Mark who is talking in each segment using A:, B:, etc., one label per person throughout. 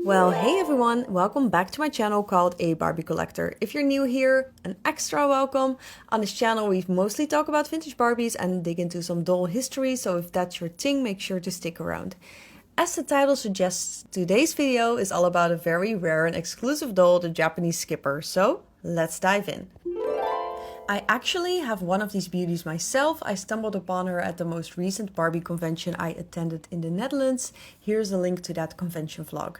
A: Well, hey everyone, welcome back to my channel called A Barbie Collector. If you're new here, an extra welcome. On this channel we mostly talk about vintage Barbies and dig into some doll history, so if that's your thing, make sure to stick around. As the title suggests, today's video is all about a very rare and exclusive doll, the Japanese Skipper, so let's dive in. I actually have one of these beauties myself. I stumbled upon her at the most recent Barbie convention I attended in the Netherlands. Here's a link to that convention vlog.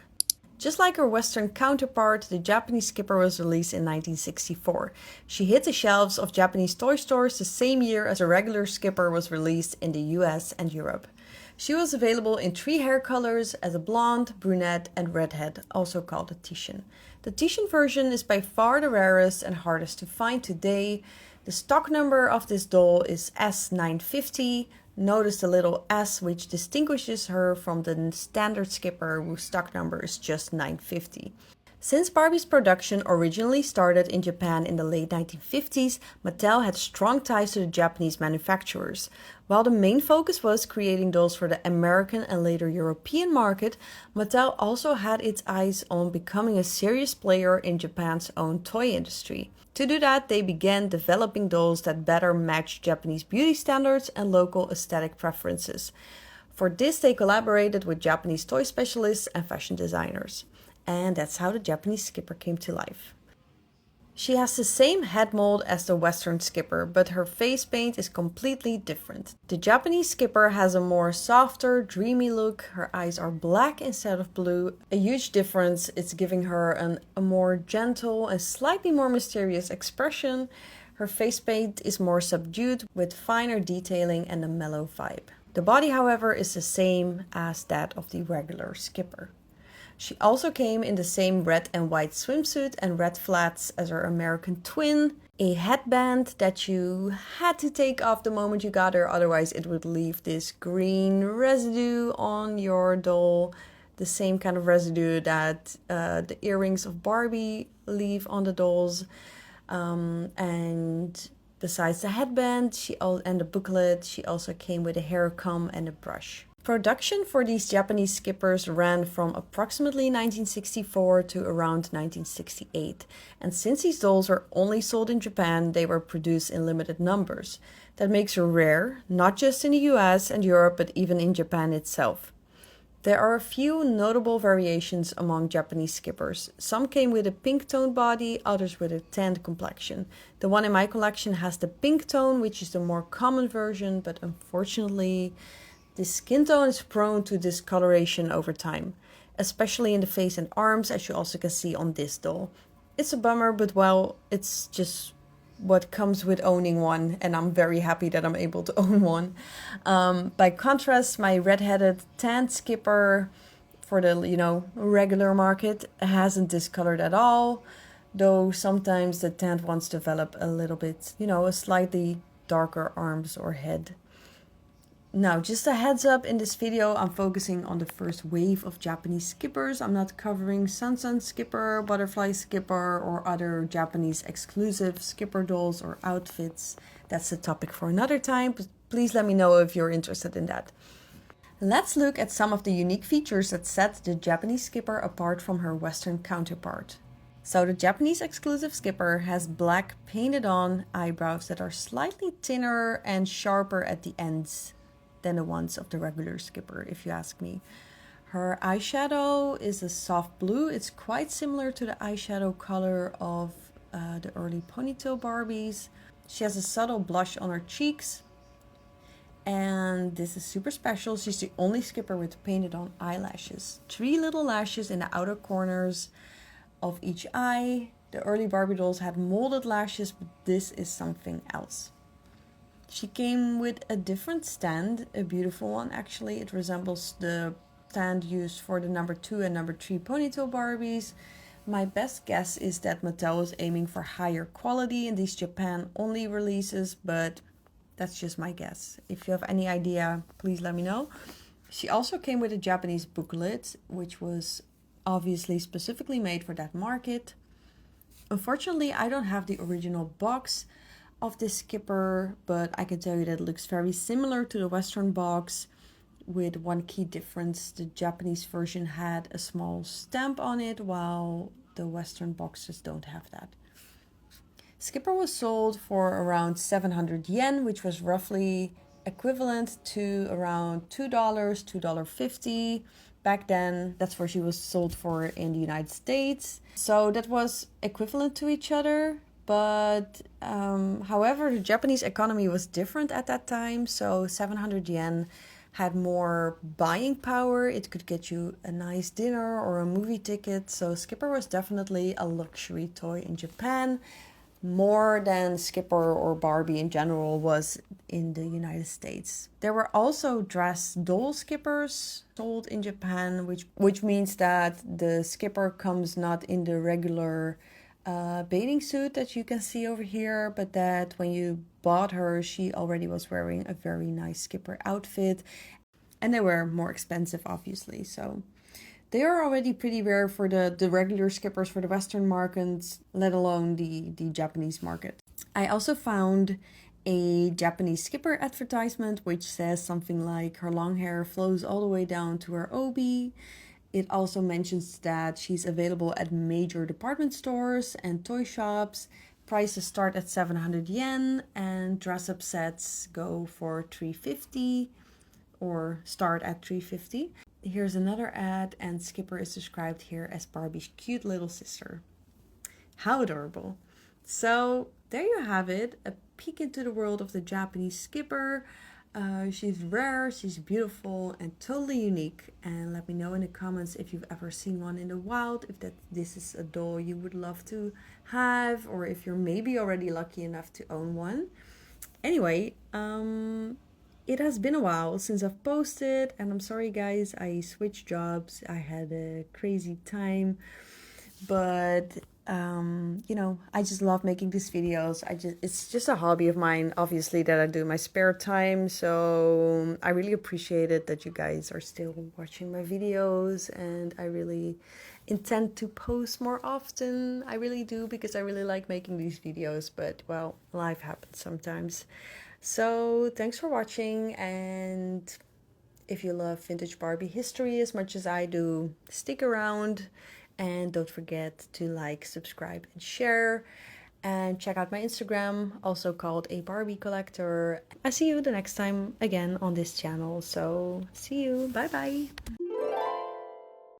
A: Just like her Western counterpart, the Japanese Skipper was released in 1964. She hit the shelves of Japanese toy stores the same year as a regular Skipper was released in the US and Europe. She was available in 3 hair colors as a blonde, brunette and redhead, also called a Titian. The Titian version is by far the rarest and hardest to find today. The stock number of this doll is S950. Notice the little S, which distinguishes her from the standard Skipper, whose stock number is just 950. Since Barbie's production originally started in Japan in the late 1950s, Mattel had strong ties to the Japanese manufacturers. While the main focus was creating dolls for the American and later European market, Mattel also had its eyes on becoming a serious player in Japan's own toy industry. To do that, they began developing dolls that better matched Japanese beauty standards and local aesthetic preferences. For this, they collaborated with Japanese toy specialists and fashion designers. And that's how the Japanese Skipper came to life. She has the same head mold as the Western Skipper, but her face paint is completely different. The Japanese Skipper has a more softer, dreamy look. Her eyes are black instead of blue. A huge difference, it's giving her a more gentle and slightly more mysterious expression. Her face paint is more subdued with finer detailing and a mellow vibe. The body, however, is the same as that of the regular Skipper. She also came in the same red and white swimsuit and red flats as her American twin, a headband that you had to take off the moment you got her, otherwise it would leave this green residue on your doll, the same kind of residue that the earrings of Barbie leave on the dolls. And besides the headband and the booklet, she also came with a hair comb and a brush. Production for these Japanese Skippers ran from approximately 1964 to around 1968, and since these dolls were only sold in Japan, they were produced in limited numbers. That makes her rare, not just in the US and Europe, but even in Japan itself. There are a few notable variations among Japanese Skippers. Some came with a pink toned body, others with a tanned complexion. The one in my collection has the pink tone, which is the more common version, but unfortunately, the skin tone is prone to discoloration over time, especially in the face and arms, as you also can see on this doll. It's a bummer, but well, it's just what comes with owning one, and I'm very happy that I'm able to own one. By contrast, my red-headed tanned Skipper for the, regular market hasn't discolored at all, though sometimes the tanned ones develop a little bit, a slightly darker arms or head. Now, just a heads up, in this video I'm focusing on the first wave of Japanese Skippers. I'm not covering Sun Skipper, Butterfly Skipper, or other Japanese exclusive Skipper dolls or outfits. That's a topic for another time, but please let me know if you're interested in that. Let's look at some of the unique features that set the Japanese Skipper apart from her Western counterpart. So the Japanese exclusive Skipper has black painted on eyebrows that are slightly thinner and sharper at the ends than the ones of the regular Skipper, if you ask me. Her eyeshadow is a soft blue. It's quite similar to the eyeshadow color of the early ponytail Barbies. She has a subtle blush on her cheeks. And this is super special. She's the only Skipper with painted on eyelashes. 3 little lashes in the outer corners of each eye. The early Barbie dolls had molded lashes, but this is something else. She came with a different stand, a beautiful one actually. It resembles the stand used for the number 2 and number 3 ponytail Barbies. My best guess is that Mattel was aiming for higher quality in these Japan-only releases, but that's just my guess. If you have any idea, please let me know. She also came with a Japanese booklet, which was obviously specifically made for that market. Unfortunately, I don't have the original box of this Skipper, but I can tell you that it looks very similar to the Western box. with one key difference. The Japanese version had a small stamp on it, while the Western boxes don't have that. Skipper was sold for around 700 yen, which was roughly equivalent to around $2, $2.50. Back then, that's what she was sold for in the United States. So that was equivalent to each other. But however, the Japanese economy was different at that time. So 700 yen had more buying power. It could get you a nice dinner or a movie ticket. So Skipper was definitely a luxury toy in Japan, more than Skipper or Barbie in general was in the United States. There were also dress doll Skippers sold in Japan, which means that the Skipper comes not in the regular bathing suit that you can see over here, but that when you bought her, she already was wearing a very nice Skipper outfit, and they were more expensive, obviously. So they are already pretty rare for the regular Skippers for the Western markets, let alone the Japanese market. I also found a Japanese Skipper advertisement which says something like her long hair flows all the way down to her obi. It also mentions that she's available at major department stores and toy shops. Prices start at 700 yen and dress-up sets go for 350 or start at 350. Here's another ad, and Skipper is described here as Barbie's cute little sister. How adorable. So there you have it, a peek into the world of the Japanese Skipper. She's rare, she's beautiful, and totally unique. And let me know in the comments if you've ever seen one in the wild, if this is a doll you would love to have, or if you're maybe already lucky enough to own one. Anyway, it has been a while since I've posted, and I'm sorry guys, I switched jobs. I had a crazy time, but you know, I just love making these videos. It's just a hobby of mine, obviously, that I do in my spare time. So I really appreciate it that you guys are still watching my videos, and I really intend to post more often. I really do, because I really like making these videos, but well, life happens sometimes. So thanks for watching, and if you love vintage Barbie history as much as I do, stick around, and don't forget to like, subscribe, and share, and check out my Instagram, also called A Barbie Collector. I see you the next time again on this channel, so see you, bye bye.